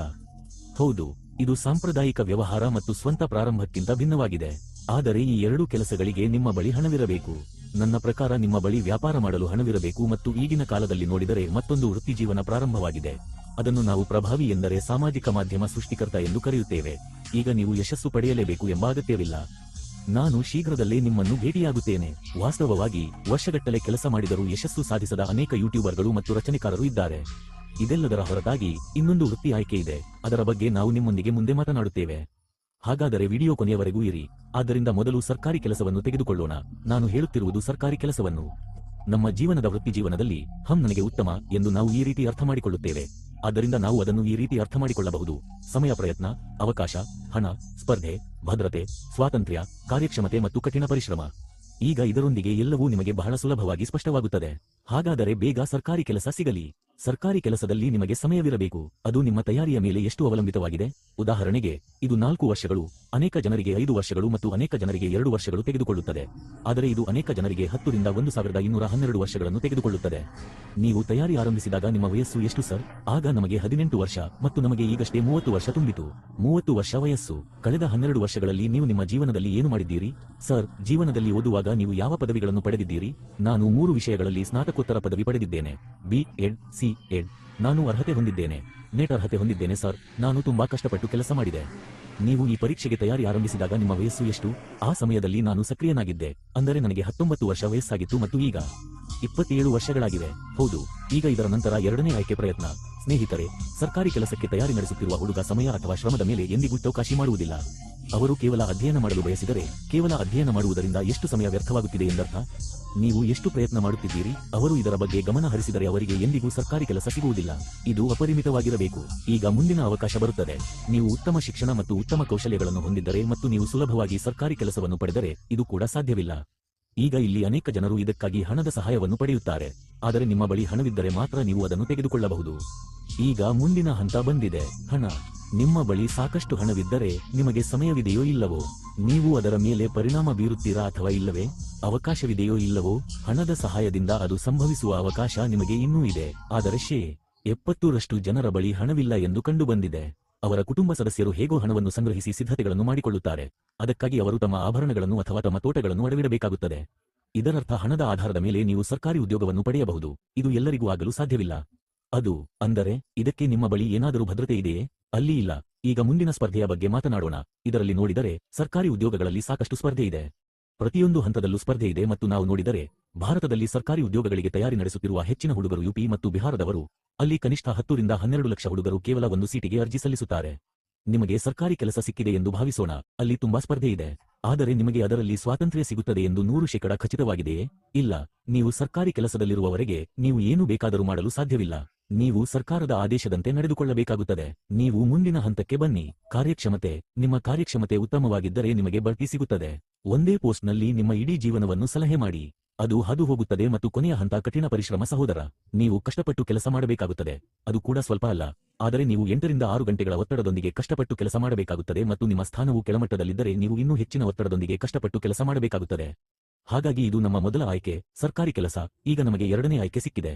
A: ಹೌದು, ಇದು ಸಾಂಪ್ರದಾಯಿಕ ವ್ಯವಹಾರ ಮತ್ತು ಸ್ವಂತ ಪ್ರಾರಂಭಕ್ಕಿಂತ ಭಿನ್ನವಾಗಿದೆ. ಆದರೆ ಈ 2 ಕೆಲಸಗಳಿಗೆ ನಿಮ್ಮ ಬಳಿ ಹಣವಿರಬೇಕು. ನನ್ನ ಪ್ರಕಾರ ನಿಮ್ಮ ಬಳಿ ವ್ಯಾಪಾರ ಮಾಡಲು ಹಣವಿರಬೇಕು ಮತ್ತು ಈಗಿನ ಕಾಲದಲ್ಲಿ ನೋಡಿದರೆ ಮತ್ತೊಂದು ವೃತ್ತಿಜೀವನ ಪ್ರಾರಂಭವಾಗಿದೆ. ಅದನ್ನು ನಾವು ಪ್ರಭಾವಿ ಎಂದರೆ ಸಾಮಾಜಿಕ ಮಾಧ್ಯಮ ಸೃಷ್ಟಿಕರ್ತ ಎಂದು ಕರೆಯುತ್ತೇವೆ. ಈಗ ನೀವು ಯಶಸ್ಸು ಪಡೆಯಲೇಬೇಕು ಎಂಬ ಅಗತ್ಯವಿಲ್ಲ. ನಾನು ಶೀಘ್ರದಲ್ಲೇ ನಿಮ್ಮನ್ನು ಭೇಟಿಯಾಗುತ್ತೇನೆ. ವಾಸ್ತವವಾಗಿ ವರ್ಷಗಟ್ಟಲೆ ಕೆಲಸ ಮಾಡಿದರೂ ಯಶಸ್ಸು ಸಾಧಿಸದ ಅನೇಕ ಯೂಟ್ಯೂಬರ್ಗಳು ಮತ್ತು ರಚನೆಕಾರರು ಇದ್ದಾರೆ. ಇದೆಲ್ಲದರ ಹೊರತಾಗಿ ಇನ್ನೊಂದು ವೃತ್ತಿ ಆಯ್ಕೆ ಇದೆ. ಅದರ ಬಗ್ಗೆ ನಾವು ನಿಮ್ಮೊಂದಿಗೆ ಮುಂದೆ ಮಾತನಾಡುತ್ತೇವೆ. ಹಾಗಾದರೆ ವಿಡಿಯೋ ಕೊನೆಯವರೆಗೂ ಇರಿ. ಆದ್ದರಿಂದ ಮೊದಲು ಸರ್ಕಾರಿ ಕೆಲಸವನ್ನು ತೆಗೆದುಕೊಳ್ಳೋಣ. ನಾನು ಹೇಳುತ್ತಿರುವುದು ಸರ್ಕಾರಿ ಕೆಲಸವನ್ನು. ನಮ್ಮ ಜೀವನದ ವೃತ್ತಿಜೀವನದಲ್ಲಿ ನನಗೆ ಉತ್ತಮ ಎಂದು ನಾವು ಈ ರೀತಿ ಅರ್ಥಮಾಡಿಕೊಳ್ಳುತ್ತೇವೆ. ಆದ್ದರಿಂದ ನಾವು ಅದನ್ನು ಈ ರೀತಿ ಅರ್ಥಮಾಡಿಕೊಳ್ಳಬಹುದು: ಸಮಯ, ಪ್ರಯತ್ನ, ಅವಕಾಶ, ಹಣ, ಸ್ಪರ್ಧೆ, ಭದ್ರತೆ, ಸ್ವಾತಂತ್ರ್ಯ, ಕಾರ್ಯಕ್ಷಮತೆ ಮತ್ತು ಕಠಿಣ ಪರಿಶ್ರಮ. ಈಗ ಇದರೊಂದಿಗೆ ಎಲ್ಲವೂ ನಿಮಗೆ ಬಹಳ ಸುಲಭವಾಗಿ ಸ್ಪಷ್ಟವಾಗುತ್ತದೆ. ಹಾಗಾದರೆ ಬೇಗ ಸರ್ಕಾರಿ ಕೆಲಸ ಸಿಗಲಿ. ಸರ್ಕಾರಿ ಕೆಲಸದಲ್ಲಿ ನಿಮಗೆ ಸಮಯವಿರಬೇಕು. ಅದು ನಿಮ್ಮ ತಯಾರಿಯ ಮೇಲೆ ಎಷ್ಟು ಅವಲಂಬಿತವಾಗಿದೆ? ಉದಾಹರಣೆಗೆ, ಇದು 4 ವರ್ಷಗಳು, ಅನೇಕ ಜನರಿಗೆ 5 ವರ್ಷಗಳು ಮತ್ತು ಅನೇಕ ಜನರಿಗೆ 2 ವರ್ಷಗಳು ತೆಗೆದುಕೊಳ್ಳುತ್ತದೆ. ಆದರೆ ಇದು ಅನೇಕ ಜನರಿಗೆ 10 ರಿಂದ 1212 ವರ್ಷಗಳನ್ನು ತೆಗೆದುಕೊಳ್ಳುತ್ತದೆ. ನೀವು ತಯಾರಿ ಆರಂಭಿಸಿದಾಗ ನಿಮ್ಮ ವಯಸ್ಸು ಎಷ್ಟು ಸರ್? ಆಗ ನಮಗೆ 18 ವರ್ಷ ಮತ್ತು ನಮಗೆ ಈಗಷ್ಟೇ 30 ವರ್ಷ ತುಂಬಿತು. 30 ವರ್ಷ ವಯಸ್ಸು. ಕಳೆದ 12 ವರ್ಷಗಳಲ್ಲಿ ನೀವು ನಿಮ್ಮ ಜೀವನದಲ್ಲಿ ಏನು ಮಾಡಿದ್ದೀರಿ? ಸರ್, ಜೀವನದಲ್ಲಿ ಓದುವಾಗ ನೀವು ಯಾವ ಪದವಿಗಳನ್ನು ಪಡೆದಿದ್ದೀರಿ? ನಾನು 3 ವಿಷಯಗಳಲ್ಲಿ ಸ್ನಾತಕೋತ್ತರ ಪದವಿ ಪಡೆದಿದ್ದೇನೆ. ಬಿ.ಎಡ್, ಸಿ.ಎಡ್. ನಾನು ಅರ್ಹತೆ ಹೊಂದಿದ್ದೇನೆ. ನೆಟ್ ಅರ್ಹತೆ ಹೊಂದಿದ್ದೇನೆ ಸರ್. ನಾನು ತುಂಬಾ ಕಷ್ಟಪಟ್ಟು ಕೆಲಸ ಮಾಡಿದೆ. ನೀವು ಈ ಪರೀಕ್ಷೆಗೆ ತಯಾರಿ ಆರಂಭಿಸಿದಾಗ ನಿಮ್ಮ ವಯಸ್ಸು ಎಷ್ಟು? ಆ ಸಮಯದಲ್ಲಿ ನಾನು ಸಕ್ರಿಯನಾಗಿದ್ದೆ, ಅಂದರೆ ನನಗೆ 19 ವರ್ಷ ವಯಸ್ಸಾಗಿತ್ತು ಮತ್ತು ಈಗ 27 ವರ್ಷಗಳಾಗಿವೆ. ಹೌದು. ಈಗ ಇದರ ನಂತರ ಎರಡನೇ ಆಯ್ಕೆ ಪ್ರಯತ್ನ. ಸ್ನೇಹಿತರೆ, ಸರ್ಕಾರಿ ಕೆಲಸಕ್ಕೆ ತಯಾರಿ ನಡೆಸುತ್ತಿರುವ ಹುಡುಗ ಸಮಯ ಅಥವಾ ಶ್ರಮದ ಮೇಲೆ ಎಂದಿಗೂ ಚೌಕಾಶಿ ಮಾಡುವುದಿಲ್ಲ. ಅವರು ಕೇವಲ ಅಧ್ಯಯನ ಮಾಡಲು ಬಯಸಿದರೆ, ಕೇವಲ ಅಧ್ಯಯನ ಮಾಡುವುದರಿಂದ ಎಷ್ಟು ಸಮಯ ವ್ಯರ್ಥವಾಗುತ್ತಿದೆ ಎಂದರ್ಥ. ನೀವು ಎಷ್ಟು ಪ್ರಯತ್ನ ಮಾಡುತ್ತಿದ್ದೀರಿ? ಅವರು ಇದರ ಬಗ್ಗೆ ಗಮನ ಹರಿಸಿದರೆ ಅವರಿಗೆ ಎಂದಿಗೂ ಸರ್ಕಾರಿ ಕೆಲಸ ಸಿಗುವುದಿಲ್ಲ. ಇದು ಅಪರಿಮಿತವಾಗಿರಬೇಕು. ಈಗ ಮುಂದಿನ ಅವಕಾಶ ಬರುತ್ತದೆ. ನೀವು ಉತ್ತಮ ಶಿಕ್ಷಣ ಮತ್ತು ಉತ್ತಮ ಕೌಶಲ್ಯಗಳನ್ನು ಹೊಂದಿದ್ದರೆ ಮತ್ತು ನೀವು ಸುಲಭವಾಗಿ ಸರ್ಕಾರಿ ಕೆಲಸವನ್ನು ಪಡೆದರೆ ಇದು ಕೂಡ ಸಾಧ್ಯವಿಲ್ಲ. ಈಗ ಇಲ್ಲಿ ಅನೇಕ ಜನರು ಇದಕ್ಕಾಗಿ ಹಣದ ಸಹಾಯವನ್ನು ಪಡೆಯುತ್ತಾರೆ. ಆದರೆ ನಿಮ್ಮ ಬಳಿ ಹಣವಿದ್ದರೆ ಮಾತ್ರ ನೀವು ಅದನ್ನು ತೆಗೆದುಕೊಳ್ಳಬಹುದು. ಈಗ ಮುಂದಿನ ಹಂತ ಬಂದಿದೆ: ಹಣ. ನಿಮ್ಮ ಬಳಿ ಸಾಕಷ್ಟು ಹಣವಿದ್ದರೆ ನಿಮಗೆ ಸಮಯವಿದೆಯೋ ಇಲ್ಲವೋ? ನೀವು ಅದರ ಮೇಲೆ ಪರಿಣಾಮ ಬೀರುತ್ತೀರಾ ಅಥವಾ ಇಲ್ಲವೇ? ಅವಕಾಶವಿದೆಯೋ ಇಲ್ಲವೋ? ಹಣದ ಸಹಾಯದಿಂದ ಅದು ಸಂಭವಿಸುವ ಅವಕಾಶ ನಿಮಗೆ ಇನ್ನೂ ಇದೆ. ಆದರೆ 70% ಜನರ ಬಳಿ ಹಣವಿಲ್ಲ ಎಂದು ಕಂಡುಬಂದಿದೆ. ಅವರ ಕುಟುಂಬ ಸದಸ್ಯರು ಹೇಗೋ ಹಣವನ್ನು ಸಂಗ್ರಹಿಸಿ ಸಿದ್ಧತೆಗಳನ್ನು ಮಾಡಿಕೊಳ್ಳುತ್ತಾರೆ. ಅದಕ್ಕಾಗಿ ಅವರು ತಮ್ಮ ಆಭರಣಗಳನ್ನು ಅಥವಾ ತಮ್ಮ ತೋಟಗಳನ್ನು ಅಡವಿಡಬೇಕಾಗುತ್ತದೆ. ಇದರರ್ಥ ಹಣದ ಆಧಾರದ ಮೇಲೆ ನೀವು ಸರ್ಕಾರಿ ಉದ್ಯೋಗವನ್ನು ಪಡೆಯಬಹುದು. ಇದು ಎಲ್ಲರಿಗೂ ಆಗಲು ಸಾಧ್ಯವಿಲ್ಲ. ಅದು ಅಂದರೆ ಇದಕ್ಕೆ ನಿಮ್ಮ ಬಳಿ ಏನಾದರೂ ಭದ್ರತೆ ಇದೆಯೇ? ಅಲ್ಲಿ ಇಲ್ಲ. ಈಗ ಮುಂದಿನ ಸ್ಪರ್ಧೆಯ ಬಗ್ಗೆ ಮಾತನಾಡೋಣ. ಇದರಲ್ಲಿ ನೋಡಿದರೆ ಸರ್ಕಾರಿ ಉದ್ಯೋಗಗಳಲ್ಲಿ ಸಾಕಷ್ಟು ಸ್ಪರ್ಧೆ ಇದೆ. ಪ್ರತಿಯೊಂದು ಹಂತದಲ್ಲೂ ಸ್ಪರ್ಧೆ ಇದೆ ಮತ್ತು ನಾವು ನೋಡಿದರೆ ಭಾರತದಲ್ಲಿ ಸರ್ಕಾರಿ ಉದ್ಯೋಗಗಳಿಗೆ ತಯಾರಿ ನಡೆಸುತ್ತಿರುವ ಹೆಚ್ಚಿನ ಹುಡುಗರು ಯುಪಿ ಮತ್ತು ಬಿಹಾರದವರು. ಅಲ್ಲಿ ಕನಿಷ್ಠ 10 ರಿಂದ 12 ಲಕ್ಷ ಹುಡುಗರು ಕೇವಲ ಒಂದು ಸೀಟಿಗೆ ಅರ್ಜಿ ಸಲ್ಲಿಸುತ್ತಾರೆ. ನಿಮಗೆ ಸರ್ಕಾರಿ ಕೆಲಸ ಸಿಕ್ಕಿದೆ ಎಂದು ಭಾವಿಸೋಣ. ಅಲ್ಲಿ ತುಂಬಾ ಸ್ಪರ್ಧೆ ಇದೆ. ಆದರೆ ನಿಮಗೆ ಅದರಲ್ಲಿ ಸ್ವಾತಂತ್ರ್ಯ ಸಿಗುತ್ತದೆ ಎಂದು 100% ಖಚಿತವಾಗಿದೆಯೇ? ಇಲ್ಲ. ನೀವು ಸರ್ಕಾರಿ ಕೆಲಸದಲ್ಲಿರುವವರೆಗೆ ನೀವು ಏನು ಬೇಕಾದರೂ ಮಾಡಲು ಸಾಧ್ಯವಿಲ್ಲ. ನೀವು ಸರ್ಕಾರದ ಆದೇಶದಂತೆ ನಡೆದುಕೊಳ್ಳಬೇಕಾಗುತ್ತದೆ. ನೀವು ಮುಂದಿನ ಹಂತಕ್ಕೆ ಬನ್ನಿ. ಕಾರ್ಯಕ್ಷಮತೆ. ನಿಮ್ಮ ಕಾರ್ಯಕ್ಷಮತೆ ಉತ್ತಮವಾಗಿದ್ದರೆ ನಿಮಗೆ ಬಡ್ತಿ ಸಿಗುತ್ತದೆ. ಒಂದೇ ಪೋಸ್ಟ್ನಲ್ಲಿ ನಿಮ್ಮ ಇಡೀ ಜೀವನವನ್ನು ಸಲಹೆ ಮಾಡಿ. ಅದು ಹಾದು ಹೋಗುತ್ತದೆ ಮತ್ತು ಕೊನೆಯ ಹಂತ ಕಠಿಣ ಪರಿಶ್ರಮ ಸಹೋದರ. ನೀವು ಕಷ್ಟಪಟ್ಟು ಕೆಲಸ ಮಾಡಬೇಕಾಗುತ್ತದೆ. ಅದು ಕೂಡ ಸ್ವಲ್ಪ ಅಲ್ಲ. ಆದರೆ ನೀವು 8 ರಿಂದ 6 ಗಂಟೆಗಳ ಒತ್ತಡದೊಂದಿಗೆ ಕಷ್ಟಪಟ್ಟು ಕೆಲಸ ಮಾಡಬೇಕಾಗುತ್ತದೆ ಮತ್ತು ನಿಮ್ಮ ಸ್ಥಾನವು ಕೆಳಮಟ್ಟದಲ್ಲಿದ್ದರೆ ನೀವು ಇನ್ನೂ ಹೆಚ್ಚಿನ ಒತ್ತಡದೊಂದಿಗೆ ಕಷ್ಟಪಟ್ಟು ಕೆಲಸ ಮಾಡಬೇಕಾಗುತ್ತದೆ. ಹಾಗಾಗಿ ಇದು ನಮ್ಮ ಮೊದಲ ಆಯ್ಕೆ, ಸರ್ಕಾರಿ ಕೆಲಸ. ಈಗ ನಮಗೆ ಎರಡನೇ ಆಯ್ಕೆ ಸಿಕ್ಕಿದೆ,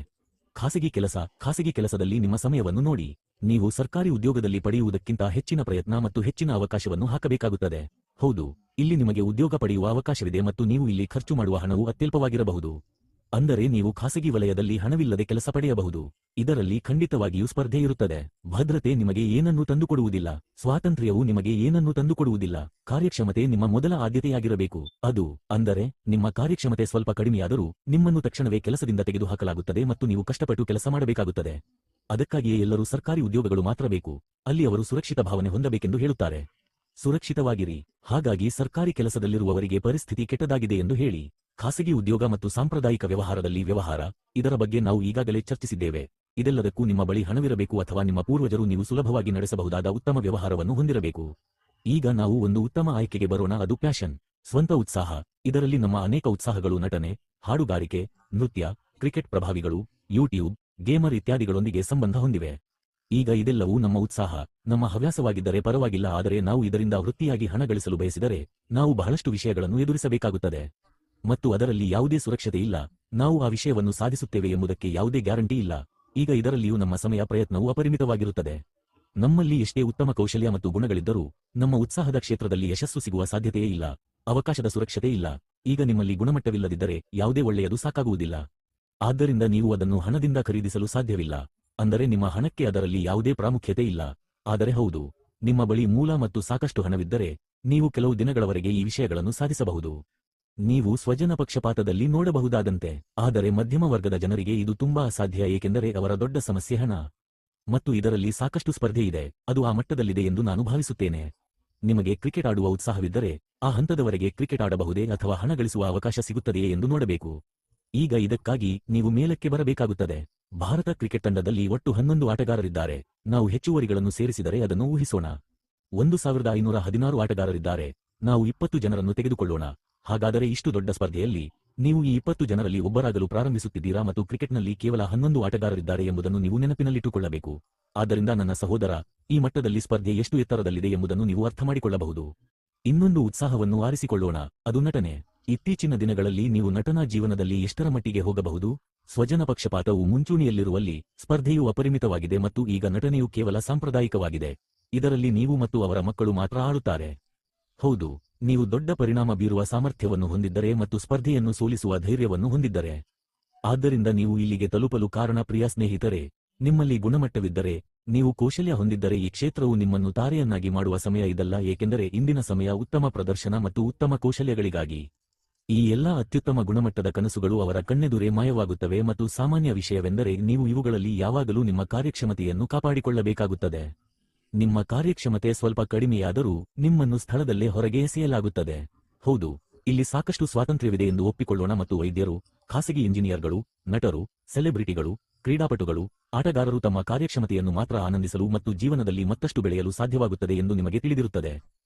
A: ಖಾಸಗಿ ಕೆಲಸ. ಖಾಸಗಿ ಕೆಲಸದಲ್ಲಿ ನಿಮ್ಮ ಸಮಯವನ್ನು ನೋಡಿ. ನೀವು ಸರ್ಕಾರಿ ಉದ್ಯೋಗದಲ್ಲಿ ಪಡೆಯುವುದಕ್ಕಿಂತ ಹೆಚ್ಚಿನ ಪ್ರಯತ್ನ ಮತ್ತು ಹೆಚ್ಚಿನ ಅವಕಾಶವನ್ನು ಹಾಕಬೇಕಾಗುತ್ತದೆ. ಹೌದು, ಇಲ್ಲಿ ನಿಮಗೆ ಉದ್ಯೋಗ ಪಡೆಯುವ ಅವಕಾಶವಿದೆ ಮತ್ತು ನೀವು ಇಲ್ಲಿ ಖರ್ಚು ಮಾಡುವ ಹಣವು ಅತ್ಯಲ್ಪವಾಗಿರಬಹುದು. ಅಂದರೆ ನೀವು ಖಾಸಗಿ ವಲಯದಲ್ಲಿ ಹಣವಿಲ್ಲದೆ ಕೆಲಸ ಪಡೆಯಬಹುದು. ಇದರಲ್ಲಿ ಖಂಡಿತವಾಗಿಯೂ ಸ್ಪರ್ಧೆ ಇರುತ್ತದೆ. ಭದ್ರತೆ ನಿಮಗೆ ಏನನ್ನೂ ತಂದುಕೊಡುವುದಿಲ್ಲ. ಸ್ವಾತಂತ್ರ್ಯವು ನಿಮಗೆ ಏನನ್ನೂ ತಂದುಕೊಡುವುದಿಲ್ಲ. ಕಾರ್ಯಕ್ಷಮತೆ ನಿಮ್ಮ ಮೊದಲ ಆದ್ಯತೆಯಾಗಿರಬೇಕು. ಅದು ಅಂದರೆ ನಿಮ್ಮ ಕಾರ್ಯಕ್ಷಮತೆ ಸ್ವಲ್ಪ ಕಡಿಮೆಯಾದರೂ ನಿಮ್ಮನ್ನು ತಕ್ಷಣವೇ ಕೆಲಸದಿಂದ ತೆಗೆದುಹಾಕಲಾಗುತ್ತದೆ ಮತ್ತು ನೀವು ಕಷ್ಟಪಟ್ಟು ಕೆಲಸ ಮಾಡಬೇಕಾಗುತ್ತದೆ. ಅದಕ್ಕಾಗಿಯೇ ಎಲ್ಲರೂ ಸರ್ಕಾರಿ ಉದ್ಯೋಗಗಳು ಮಾತ್ರ ಬೇಕು. ಅಲ್ಲಿ ಅವರು ಸುರಕ್ಷಿತ ಭಾವನೆ ಹೊಂದಬೇಕೆಂದು ಹೇಳುತ್ತಾರೆ. ಸುರಕ್ಷಿತವಾಗಿರಿ. ಹಾಗಾಗಿ ಸರ್ಕಾರಿ ಕೆಲಸದಲ್ಲಿರುವವರಿಗೆ ಪರಿಸ್ಥಿತಿ ಕೆಟ್ಟದಾಗಿದೆ ಎಂದು ಹೇಳಿ. ಖಾಸಗಿ ಉದ್ಯೋಗ ಮತ್ತು ಸಾಂಪ್ರದಾಯಿಕ ವ್ಯವಹಾರದಲ್ಲಿ ವ್ಯವಹಾರ. ಇದರ ಬಗ್ಗೆ ನಾವು ಈಗಾಗಲೇ ಚರ್ಚಿಸಿದ್ದೇವೆ. ಇದೆಲ್ಲದಕ್ಕೂ ನಿಮ್ಮ ಬಳಿ ಹಣವಿರಬೇಕು ಅಥವಾ ನಿಮ್ಮ ಪೂರ್ವಜರು ನೀವು ಸುಲಭವಾಗಿ ನಡೆಸಬಹುದಾದ ಉತ್ತಮ ವ್ಯವಹಾರವನ್ನು ಹೊಂದಿರಬೇಕು. ಈಗ ನಾವು ಒಂದು ಉತ್ತಮ ಆಯ್ಕೆಗೆ ಬರೋಣ. ಅದು ಪ್ಯಾಷನ್, ಸ್ವಂತ ಉತ್ಸಾಹ. ಇದರಲ್ಲಿ ನಮ್ಮ ಅನೇಕ ಉತ್ಸಾಹಗಳು ನಟನೆ, ಹಾಡುಗಾರಿಕೆ, ನೃತ್ಯ, ಕ್ರಿಕೆಟ್ ಪ್ರಭಾವಿಗಳು, ಯೂಟ್ಯೂಬ್, ಗೇಮರ್ ಇತ್ಯಾದಿಗಳೊಂದಿಗೆ ಸಂಬಂಧ ಹೊಂದಿವೆ. ಈಗ ಇದೆಲ್ಲವೂ ನಮ್ಮ ಉತ್ಸಾಹ, ನಮ್ಮ ಹವ್ಯಾಸವಾಗಿದ್ದರೆ ಪರವಾಗಿಲ್ಲ. ಆದರೆ ನಾವು ಇದರಿಂದ ವೃತ್ತಿಯಾಗಿ ಹಣ ಗಳಿಸಲು ಬಯಸಿದರೆ ನಾವು ಬಹಳಷ್ಟು ವಿಷಯಗಳನ್ನು ಎದುರಿಸಬೇಕಾಗುತ್ತದೆ ಮತ್ತು ಅದರಲ್ಲಿ ಯಾವುದೇ ಸುರಕ್ಷತೆ ಇಲ್ಲ. ನಾವು ಆ ವಿಷಯವನ್ನು ಸಾಧಿಸುತ್ತೇವೆ ಎಂಬುದಕ್ಕೆ ಯಾವುದೇ ಗ್ಯಾರಂಟಿ ಇಲ್ಲ. ಈಗ ಇದರಲ್ಲಿಯೂ ನಮ್ಮ ಸಮಯ ಪ್ರಯತ್ನವು ಅಪರಿಮಿತವಾಗಿರುತ್ತದೆ. ನಮ್ಮಲ್ಲಿ ಎಷ್ಟೇ ಉತ್ತಮ ಕೌಶಲ್ಯ ಮತ್ತು ಗುಣಗಳಿದ್ದರೂ ನಮ್ಮ ಉತ್ಸಾಹದ ಕ್ಷೇತ್ರದಲ್ಲಿ ಯಶಸ್ಸು ಸಿಗುವ ಸಾಧ್ಯತೆಯೇ ಇಲ್ಲ. ಅವಕಾಶದ ಸುರಕ್ಷತೆ ಇಲ್ಲ. ಈಗ ನಿಮ್ಮಲ್ಲಿ ಗುಣಮಟ್ಟವಿಲ್ಲದಿದ್ದರೆ ಯಾವುದೇ ಒಳ್ಳೆಯದು ಸಾಕಾಗುವುದಿಲ್ಲ. ಆದ್ದರಿಂದ ನೀವು ಅದನ್ನು ಹಣದಿಂದ ಖರೀದಿಸಲು ಸಾಧ್ಯವಿಲ್ಲ. ಅಂದರೆ ನಿಮ್ಮ ಹಣಕ್ಕೆ ಅದರಲ್ಲಿ ಯಾವುದೇ ಪ್ರಾಮುಖ್ಯತೆ ಇಲ್ಲ. ಆದರೆ ಹೌದು, ನಿಮ್ಮ ಬಳಿ ಮೂಲ ಮತ್ತು ಸಾಕಷ್ಟು ಹಣವಿದ್ದರೆ ನೀವು ಕೆಲವು ದಿನಗಳವರೆಗೆ ಈ ವಿಷಯಗಳನ್ನು ಸಾಧಿಸಬಹುದು. ನೀವು ಸ್ವಜನ ಪಕ್ಷಪಾತದಲ್ಲಿ ನೋಡಬಹುದಾದಂತೆ. ಆದರೆ ಮಧ್ಯಮ ವರ್ಗದ ಜನರಿಗೆ ಇದು ತುಂಬಾ ಅಸಾಧ್ಯ, ಏಕೆಂದರೆ ಅವರ ದೊಡ್ಡ ಸಮಸ್ಯೆ ಹಣ ಮತ್ತು ಇದರಲ್ಲಿ ಸಾಕಷ್ಟು ಸ್ಪರ್ಧೆ ಇದೆ. ಅದು ಆ ಮಟ್ಟದಲ್ಲಿದೆ ಎಂದು ನಾನು ಭಾವಿಸುತ್ತೇನೆ. ನಿಮಗೆ ಕ್ರಿಕೆಟ್ ಆಡುವ ಉತ್ಸಾಹವಿದ್ದರೆ ಆ ಹಂತದವರೆಗೆ ಕ್ರಿಕೆಟ್ ಆಡಬಹುದೇ ಅಥವಾ ಹಣ ಗಳಿಸುವ ಅವಕಾಶ ಸಿಗುತ್ತದೆಯೇ ಎಂದು ನೋಡಬೇಕು. ಈಗ ಇದಕ್ಕಾಗಿ ನೀವು ಮೇಲಕ್ಕೆ ಬರಬೇಕಾಗುತ್ತದೆ. ಭಾರತ ಕ್ರಿಕೆಟ್ ತಂಡದಲ್ಲಿ ಒಟ್ಟು 11 ಆಟಗಾರರಿದ್ದಾರೆ. ನಾವು ಹೆಚ್ಚುವರಿಗಳನ್ನು ಸೇರಿಸಿದರೆ ಅದನ್ನು ಊಹಿಸೋಣ. 1516 ಆಟಗಾರರಿದ್ದಾರೆ. ನಾವು 20 ಜನರನ್ನು ತೆಗೆದುಕೊಳ್ಳೋಣ. ಹಾಗಾದರೆ ಇಷ್ಟು ದೊಡ್ಡ ಸ್ಪರ್ಧೆಯಲ್ಲಿ ನೀವು ಈ 20 ಜನರಲ್ಲಿ ಒಬ್ಬರಾಗಲು ಪ್ರಾರಂಭಿಸುತ್ತಿದ್ದೀರಾ ಮತ್ತು ಕ್ರಿಕೆಟ್ನಲ್ಲಿ ಕೇವಲ 11 ಆಟಗಾರರಿದ್ದಾರೆ ಎಂಬುದನ್ನು ನೀವು ನೆನಪಿನಲ್ಲಿಟ್ಟುಕೊಳ್ಳಬೇಕು. ಆದ್ದರಿಂದ ನನ್ನ ಸಹೋದರ, ಈ ಮಟ್ಟದಲ್ಲಿ ಸ್ಪರ್ಧೆ ಎಷ್ಟು ಎತ್ತರದಲ್ಲಿದೆ ಎಂಬುದನ್ನು ನೀವು ಅರ್ಥಮಾಡಿಕೊಳ್ಳಬಹುದು. ಇನ್ನೊಂದು ಉತ್ಸಾಹವನ್ನು ಆರಿಸಿಕೊಳ್ಳೋಣ, ಅದು ನಟನೆ. ಇತ್ತೀಚಿನ ದಿನಗಳಲ್ಲಿ ನೀವು ನಟನಾ ಜೀವನದಲ್ಲಿ ಎಷ್ಟರ ಮಟ್ಟಿಗೆ ಹೋಗಬಹುದು? ಸ್ವಜನ ಪಕ್ಷಪಾತವು ಮುಂಚೂಣಿಯಲ್ಲಿರುವಲ್ಲಿ ಸ್ಪರ್ಧೆಯು ಅಪರಿಮಿತವಾಗಿದೆ ಮತ್ತು ಈಗ ನಟನೆಯು ಕೇವಲ ಸಾಂಪ್ರದಾಯಿಕವಾಗಿದೆ. ಇದರಲ್ಲಿ ನೀವು ಮತ್ತು ಅವರ ಮಕ್ಕಳು ಮಾತ್ರ ಆಡುತ್ತಾರೆ. ಹೌದು, ನೀವು ದೊಡ್ಡ ಪರಿಣಾಮ ಬೀರುವ ಸಾಮರ್ಥ್ಯವನ್ನು ಹೊಂದಿದ್ದರೆ ಮತ್ತು ಸ್ಪರ್ಧೆಯನ್ನು ಸೋಲಿಸುವ ಧೈರ್ಯವನ್ನು ಹೊಂದಿದ್ದರೆ. ಆದ್ದರಿಂದ ನೀವು ಇಲ್ಲಿಗೆ ತಲುಪಲು ಕಾರಣ, ಪ್ರಿಯ ಸ್ನೇಹಿತರೆ, ನಿಮ್ಮಲ್ಲಿ ಗುಣಮಟ್ಟವಿದ್ದರೆ, ನೀವು ಕೌಶಲ್ಯ ಹೊಂದಿದ್ದರೆ ಈ ಕ್ಷೇತ್ರವು ನಿಮ್ಮನ್ನು ತಾರೆಯನ್ನಾಗಿ ಮಾಡುವ ಸಮಯ ಇದಲ್ಲ. ಏಕೆಂದರೆ ಇಂದಿನ ಸಮಯ ಉತ್ತಮ ಪ್ರದರ್ಶನ ಮತ್ತು ಉತ್ತಮ ಕೌಶಲ್ಯಗಳಿಗಾಗಿ. ಈ ಎಲ್ಲಾ ಅತ್ಯುತ್ತಮ ಗುಣಮಟ್ಟದ ಕನಸುಗಳು ಅವರ ಕಣ್ಣೆದುರೇ ಮಾಯವಾಗುತ್ತವೆ ಮತ್ತು ಸಾಮಾನ್ಯ ವಿಷಯವೆಂದರೆ ನೀವು ಇವುಗಳಲ್ಲಿ ಯಾವಾಗಲೂ ನಿಮ್ಮ ಕಾರ್ಯಕ್ಷಮತೆಯನ್ನು ಕಾಪಾಡಿಕೊಳ್ಳಬೇಕಾಗುತ್ತದೆ. ನಿಮ್ಮ ಕಾರ್ಯಕ್ಷಮತೆ ಸ್ವಲ್ಪ ಕಡಿಮೆಯಾದರೂ ನಿಮ್ಮನ್ನು ಸ್ಥಳದಲ್ಲೇ ಹೊರಗೆ ಎಸೆಯಲಾಗುತ್ತದೆ. ಹೌದು, ಇಲ್ಲಿ ಸಾಕಷ್ಟು ಸ್ವಾತಂತ್ರ್ಯವಿದೆ ಎಂದು ಒಪ್ಪಿಕೊಳ್ಳೋಣ ಮತ್ತು ವೈದ್ಯರು, ಖಾಸಗಿ ಇಂಜಿನಿಯರ್ಗಳು, ನಟರು, ಸೆಲೆಬ್ರಿಟಿಗಳು, ಕ್ರೀಡಾಪಟುಗಳು, ಆಟಗಾರರು ತಮ್ಮ ಕಾರ್ಯಕ್ಷಮತೆಯನ್ನು ಮಾತ್ರ ಆನಂದಿಸಲು ಮತ್ತು ಜೀವನದಲ್ಲಿ ಮತ್ತಷ್ಟು ಬೆಳೆಯಲು ಸಾಧ್ಯವಾಗುತ್ತದೆ ಎಂದು ನಿಮಗೆ ತಿಳಿದಿರುತ್ತದೆ.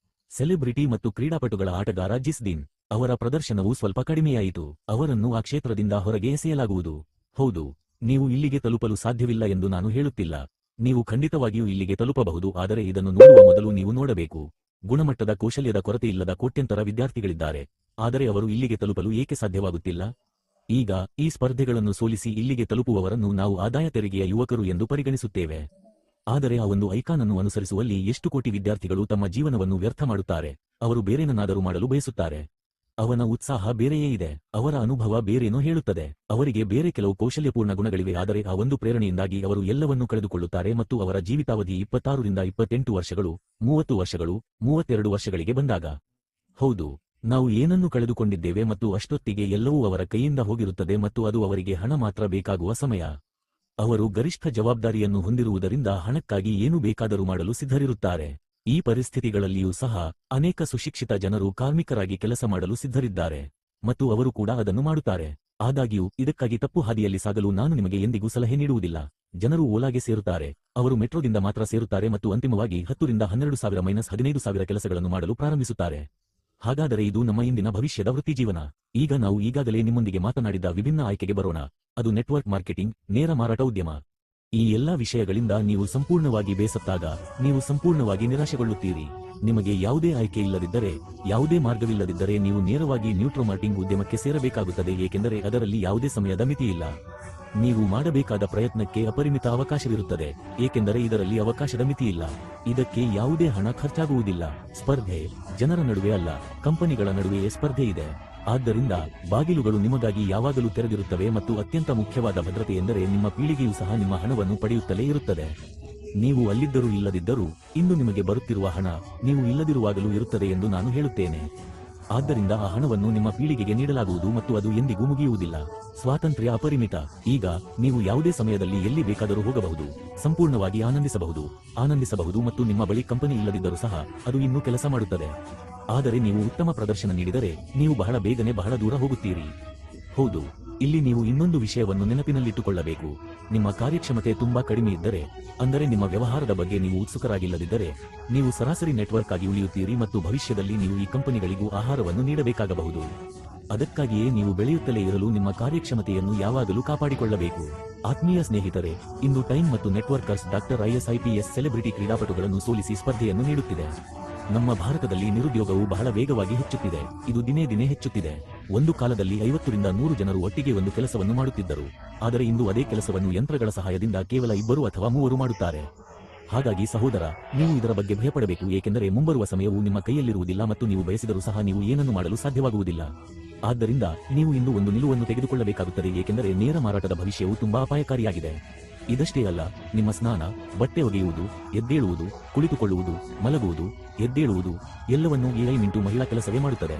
A: ಸೆಲೆಬ್ರಿಟಿ ಮತ್ತು ಕ್ರೀಡಾಪಟುಗಳ ಆಟಗಾರ ಜಿಸ್ದೀನ್ ಅವರ ಪ್ರದರ್ಶನವು ಸ್ವಲ್ಪ ಕಡಿಮೆಯಾಯಿತು. ಅವರನ್ನು ಆ ಕ್ಷೇತ್ರದಿಂದ ಹೊರಗೆ ಎಸೆಯಲಾಗುವುದು. ಹೌದು, ನೀವು ಇಲ್ಲಿಗೆ ತಲುಪಲು ಸಾಧ್ಯವಿಲ್ಲ ಎಂದು ನಾನು ಹೇಳುತ್ತಿಲ್ಲ. ನೀವು ಖಂಡಿತವಾಗಿಯೂ ಇಲ್ಲಿಗೆ ತಲುಪಬಹುದು. ಆದರೆ ಇದನ್ನು ನೋಡುವ ಮೊದಲು ನೀವು ನೋಡಬೇಕು. ಗುಣಮಟ್ಟದ ಕೌಶಲ್ಯದ ಕೊರತೆಯಿಲ್ಲದ ಕೋಟ್ಯಂತರ ವಿದ್ಯಾರ್ಥಿಗಳಿದ್ದಾರೆ. ಆದರೆ ಅವರು ಇಲ್ಲಿಗೆ ತಲುಪಲು ಏಕೆ ಸಾಧ್ಯವಾಗುತ್ತಿಲ್ಲ? ಈಗ ಈ ಸ್ಪರ್ಧೆಗಳನ್ನು ಸೋಲಿಸಿ ಇಲ್ಲಿಗೆ ತಲುಪುವವರನ್ನು ನಾವು ಆದಾಯ ತೆರಿಗೆಯ ಯುವಕರು ಎಂದು ಪರಿಗಣಿಸುತ್ತೇವೆ. ಆದರೆ ಆ ಒಂದು ಐಕಾನನ್ನು ಅನುಸರಿಸುವಲ್ಲಿ ಎಷ್ಟು ಕೋಟಿ ವಿದ್ಯಾರ್ಥಿಗಳು ತಮ್ಮ ಜೀವನವನ್ನು ವ್ಯರ್ಥ ಮಾಡುತ್ತಾರೆ. ಅವರು ಬೇರೇನನ್ನಾದರೂ ಮಾಡಲು ಬಯಸುತ್ತಾರೆ. ಅವನ ಉತ್ಸಾಹ ಬೇರೆಯೇ ಇದೆ, ಅವರ ಅನುಭವ ಬೇರೇನೋ ಹೇಳುತ್ತದೆ. ಅವರಿಗೆ ಬೇರೆ ಕೆಲವು ಕೌಶಲ್ಯಪೂರ್ಣ ಗುಣಗಳಿವೆ, ಆದರೆ ಆ ಒಂದು ಪ್ರೇರಣೆಯಿಂದಾಗಿ ಅವರು ಎಲ್ಲವನ್ನೂ ಕಳೆದುಕೊಳ್ಳುತ್ತಾರೆ ಮತ್ತು ಅವರ ಜೀವಿತಾವಧಿ 26 ರಿಂದ 28 ವರ್ಷಗಳು, 30 ವರ್ಷಗಳು, 32 ವರ್ಷಗಳಿಗೆ ಬಂದಾಗ, ಹೌದು, ನಾವು ಏನನ್ನು ಕಳೆದುಕೊಂಡಿದ್ದೇವೆ ಮತ್ತು ಅಷ್ಟೊತ್ತಿಗೆ ಎಲ್ಲವೂ ಅವರ ಕೈಯಿಂದ ಹೋಗಿರುತ್ತದೆ ಮತ್ತು ಅದು ಅವರಿಗೆ ಹಣ ಮಾತ್ರ ಬೇಕಾಗುವ ಸಮಯ. ಅವರು ಗರಿಷ್ಠ ಜವಾಬ್ದಾರಿಯನ್ನು ಹೊಂದಿರುವುದರಿಂದ ಹಣಕ್ಕಾಗಿ ಏನು ಬೇಕಾದರೂ ಮಾಡಲು ಸಿದ್ಧರಿರುತ್ತಾರೆ. ಈ ಪರಿಸ್ಥಿತಿಗಳಲ್ಲಿಯೂ ಸಹ ಅನೇಕ ಸುಶಿಕ್ಷಿತ ಜನರು ಕಾರ್ಮಿಕರಾಗಿ ಕೆಲಸ ಮಾಡಲು ಸಿದ್ಧರಿದ್ದಾರೆ ಮತ್ತು ಅವರು ಕೂಡ ಅದನ್ನು ಮಾಡುತ್ತಾರೆ. ಆದಾಗ್ಯೂ ಇದಕ್ಕಾಗಿ ತಪ್ಪು ಹಾದಿಯಲ್ಲಿ ಸಾಗಲು ನಾನು ನಿಮಗೆ ಎಂದಿಗೂ ಸಲಹೆ ನೀಡುವುದಿಲ್ಲ. ಜನರು ಓಲಾಗೆ ಸೇರುತ್ತಾರೆ, ಅವರು ಮೆಟ್ರೋದಿಂದ ಮಾತ್ರ ಸೇರುತ್ತಾರೆ ಮತ್ತು ಅಂತಿಮವಾಗಿ 10 ರಿಂದ 12,000 - 15,000 ಕೆಲಸಗಳನ್ನು ಮಾಡಲು ಪ್ರಾರಂಭಿಸುತ್ತಾರೆ. ಹಾಗಾದರೆ ಇದು ನಮ್ಮ ಇಂದಿನ ಭವಿಷ್ಯದ ವೃತ್ತಿಜೀವನ. ಈಗ ನಾವು ಈಗಾಗಲೇ ನಿಮ್ಮೊಂದಿಗೆ ಮಾತನಾಡಿದ ವಿಭಿನ್ನ ಆಯ್ಕೆಗೆ ಬರೋಣ. ಅದು ನೆಟ್ವರ್ಕ್ ಮಾರ್ಕೆಟಿಂಗ್, ನೇರ ಮಾರಾಟ ಉದ್ಯಮ. ಈ ಎಲ್ಲಾ ವಿಷಯಗಳಿಂದ ನೀವು ಸಂಪೂರ್ಣವಾಗಿ ಬೇಸತ್ತಾಗ ನೀವು ಸಂಪೂರ್ಣವಾಗಿ ನಿರಾಶೆಗೊಳ್ಳುತ್ತೀರಿ. ನಿಮಗೆ ಯಾವುದೇ ಆಯ್ಕೆ ಇಲ್ಲದಿದ್ದರೆ, ಯಾವುದೇ ಮಾರ್ಗವಿಲ್ಲದಿದ್ದರೆ ನೀವು ನೇರವಾಗಿ ನ್ಯೂಟ್ರೋಮಾರ್ಕೆಟಿಂಗ್ ಉದ್ಯಮಕ್ಕೆ ಸೇರಬೇಕಾಗುತ್ತದೆ, ಏಕೆಂದರೆ ಅದರಲ್ಲಿ ಯಾವುದೇ ಸಮಯದ ಮಿತಿಯಿಲ್ಲ. ನೀವು ಮಾಡಬೇಕಾದ ಪ್ರಯತ್ನಕ್ಕೆ ಅಪರಿಮಿತ ಅವಕಾಶವಿರುತ್ತದೆ, ಏಕೆಂದರೆ ಇದರಲ್ಲಿ ಅವಕಾಶದ ಮಿತಿಯಿಲ್ಲ. ಇದಕ್ಕೆ ಯಾವುದೇ ಹಣ ಖರ್ಚಾಗುವುದಿಲ್ಲ. ಸ್ಪರ್ಧೆ ಜನರ ನಡುವೆ ಅಲ್ಲ, ಕಂಪನಿಗಳ ನಡುವೆಯೇ ಸ್ಪರ್ಧೆ ಇದೆ. ಆದ್ದರಿಂದ ಬಾಗಿಲುಗಳು ನಿಮಗಾಗಿ ಯಾವಾಗಲೂ ತೆರೆದಿರುತ್ತವೆ ಮತ್ತು ಅತ್ಯಂತ ಮುಖ್ಯವಾದ ಭದ್ರತೆ ಎಂದರೆ ನಿಮ್ಮ ಪೀಳಿಗೆಯೂ ಸಹ ನಿಮ್ಮ ಹಣವನ್ನು ಪಡೆಯುತ್ತಲೇ ಇರುತ್ತದೆ. ನೀವು ಅಲ್ಲಿದ್ದರೂ ಇಲ್ಲದಿದ್ದರೂ ಇಂದು ನಿಮಗೆ ಬರುತ್ತಿರುವ ಹಣ ನೀವು ಇಲ್ಲದಿರುವಾಗಲೂ ಇರುತ್ತದೆ ಎಂದು ನಾನು ಹೇಳುತ್ತೇನೆ. ಆದ್ದರಿಂದ ಆ ಹಣವನ್ನು ನಿಮ್ಮ ಪೀಳಿಗೆಗೆ ನೀಡಲಾಗುವುದು ಮತ್ತು ಅದು ಎಂದಿಗೂ ಮುಗಿಯುವುದಿಲ್ಲ. ಸ್ವಾತಂತ್ರ್ಯ ಅಪರಿಮಿತ. ಈಗ ನೀವು ಯಾವುದೇ ಸಮಯದಲ್ಲಿ ಎಲ್ಲಿ ಬೇಕಾದರೂ ಹೋಗಬಹುದು, ಸಂಪೂರ್ಣವಾಗಿ ಆನಂದಿಸಬಹುದು ಮತ್ತು ನಿಮ್ಮ ಬಳಿ ಕಂಪನಿ ಇಲ್ಲದಿದ್ದರೂ ಸಹ ಅದು ಇನ್ನೂ ಕೆಲಸ ಮಾಡುತ್ತದೆ. ಆದರೆ ನೀವು ಉತ್ತಮ ಪ್ರದರ್ಶನ ನೀಡಿದರೆ ನೀವು ಬಹಳ ಬೇಗನೆ ಬಹಳ ದೂರ ಹೋಗುತ್ತೀರಿ. ಹೌದು, ಇಲ್ಲಿ ನೀವು ಇನ್ನೊಂದು ವಿಷಯವನ್ನು ನೆನಪಿನಲ್ಲಿಟ್ಟುಕೊಳ್ಳಬೇಕು. ನಿಮ್ಮ ಕಾರ್ಯಕ್ಷಮತೆ ತುಂಬಾ ಕಡಿಮೆ ಇದ್ದರೆ, ಅಂದರೆ ನಿಮ್ಮ ವ್ಯವಹಾರದ ಬಗ್ಗೆ ನೀವು ಉತ್ಸುಕರಾಗಿಲ್ಲದಿದ್ದರೆ, ನೀವು ಸರಾಸರಿ ನೆಟ್ವರ್ಕ್ ಆಗಿ ಉಳಿಯುತ್ತೀರಿ ಮತ್ತು ಭವಿಷ್ಯದಲ್ಲಿ ನೀವು ಈ ಕಂಪನಿಗಳಿಗೂ ಆಹಾರವನ್ನು ನೀಡಬೇಕಾಗಬಹುದು. ಅದಕ್ಕಾಗಿಯೇ ನೀವು ಬೆಳೆಯುತ್ತಲೇ ಇರಲು ನಿಮ್ಮ ಕಾರ್ಯಕ್ಷಮತೆಯನ್ನು ಯಾವಾಗಲೂ ಕಾಪಾಡಿಕೊಳ್ಳಬೇಕು. ಆತ್ಮೀಯ ಸ್ನೇಹಿತರೆ, ಇಂದು ಟೈಮ್ ಮತ್ತು ನೆಟ್ವರ್ಕರ್ಸ್ ISIPS ಸೆಲೆಬ್ರಿಟಿ ಕ್ರೀಡಾಪಟುಗಳನ್ನು ಸೋಲಿಸಿ ಸ್ಪರ್ಧೆಯನ್ನು ನೀಡುತ್ತಿದೆ. ನಮ್ಮ ಭಾರತದಲ್ಲಿ ನಿರುದ್ಯೋಗವು ಬಹಳ ವೇಗವಾಗಿ ಹೆಚ್ಚುತ್ತಿದೆ. ಇದು ದಿನೇ ದಿನೇ ಹೆಚ್ಚುತ್ತಿದೆ. ಒಂದು ಕಾಲದಲ್ಲಿ 50 ರಿಂದ 100 ಜನರು ಒಟ್ಟಿಗೆ ಒಂದು ಕೆಲಸವನ್ನು ಮಾಡುತ್ತಿದ್ದರು, ಆದರೆ ಇಂದು ಅದೇ ಕೆಲಸವನ್ನು ಯಂತ್ರಗಳ ಸಹಾಯದಿಂದ ಕೇವಲ 2 ಅಥವಾ 3 ಮಾಡುತ್ತಾರೆ. ಹಾಗಾಗಿ ಸಹೋದರ, ನೀವು ಇದರ ಬಗ್ಗೆ ಭಯಪಡಬೇಕು, ಏಕೆಂದರೆ ಮುಂಬರುವ ಸಮಯವು ನಿಮ್ಮ ಕೈಯಲ್ಲಿರುವುದಿಲ್ಲ ಮತ್ತು ನೀವು ಬಯಸಿದರೂ ಸಹ ನೀವು ಏನನ್ನು ಮಾಡಲು ಸಾಧ್ಯವಾಗುವುದಿಲ್ಲ. ಆದ್ದರಿಂದ ನೀವು ಇಂದು ಒಂದು ನಿಲುವನ್ನು ತೆಗೆದುಕೊಳ್ಳಬೇಕಾಗುತ್ತದೆ, ಏಕೆಂದರೆ ನೇರ ಮಾರಾಟದ ಭವಿಷ್ಯವು ತುಂಬಾ ಅಪಾಯಕಾರಿಯಾಗಿದೆ. ಇದಷ್ಟೇ ಅಲ್ಲ, ನಿಮ್ಮ ಸ್ನಾನ, ಬಟ್ಟೆ ಒಗೆಯುವುದು, ಎದ್ದೇಳುವುದು, ಕುಳಿತುಕೊಳ್ಳುವುದು, ಮಲಗುವುದು, ಎದ್ದೇಳುವುದು ಎಲ್ಲವನ್ನೂ AI ಮಿಂಟು ಮಹಿಳಾ ಕೆಲಸವೇ ಮಾಡುತ್ತದೆ.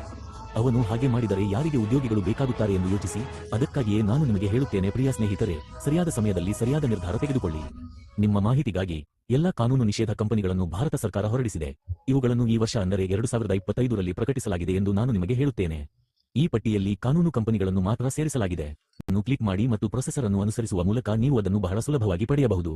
A: ಅವನು ಹಾಗೆ ಮಾಡಿದರೆ ಯಾರಿಗೆ ಉದ್ಯೋಗಿಗಳು ಬೇಕಾಗುತ್ತಾರೆ ಎಂದು ಯೋಚಿಸಿ. ಅದಕ್ಕಾಗಿಯೇ ನಾನು ನಿಮಗೆ ಹೇಳುತ್ತೇನೆ, ಪ್ರಿಯ ಸ್ನೇಹಿತರೆ, ಸರಿಯಾದ ಸಮಯದಲ್ಲಿ ಸರಿಯಾದ ನಿರ್ಧಾರ ತೆಗೆದುಕೊಳ್ಳಿ. ನಿಮ್ಮ ಮಾಹಿತಿಗಾಗಿ, ಎಲ್ಲಾ ಕಾನೂನು ನಿಷೇಧ ಕಂಪನಿಗಳನ್ನು ಭಾರತ ಸರ್ಕಾರ ಹೊರಡಿಸಿದೆ. ಇವುಗಳನ್ನು ಈ ವರ್ಷ ಅಂದರೆ 2025 ರಲ್ಲಿ ಪ್ರಕಟಿಸಲಾಗಿದೆ ಎಂದು ನಾನು ನಿಮಗೆ ಹೇಳುತ್ತೇನೆ. ಈ ಪಟ್ಟಿಯಲ್ಲಿ ಕಾನೂನು ಕಂಪನಿಗಳನ್ನು ಮಾತ್ರ ಸೇರಿಸಲಾಗಿದೆ. ಅದನ್ನು ಕ್ಲಿಕ್ ಮಾಡಿ ಮತ್ತು ಪ್ರೊಸೆಸರ್ ಅನ್ನು ಅನುಸರಿಸುವ ಮೂಲಕ ನೀವು ಅದನ್ನು ಬಹಳ ಸುಲಭವಾಗಿ ಪಡೆಯಬಹುದು.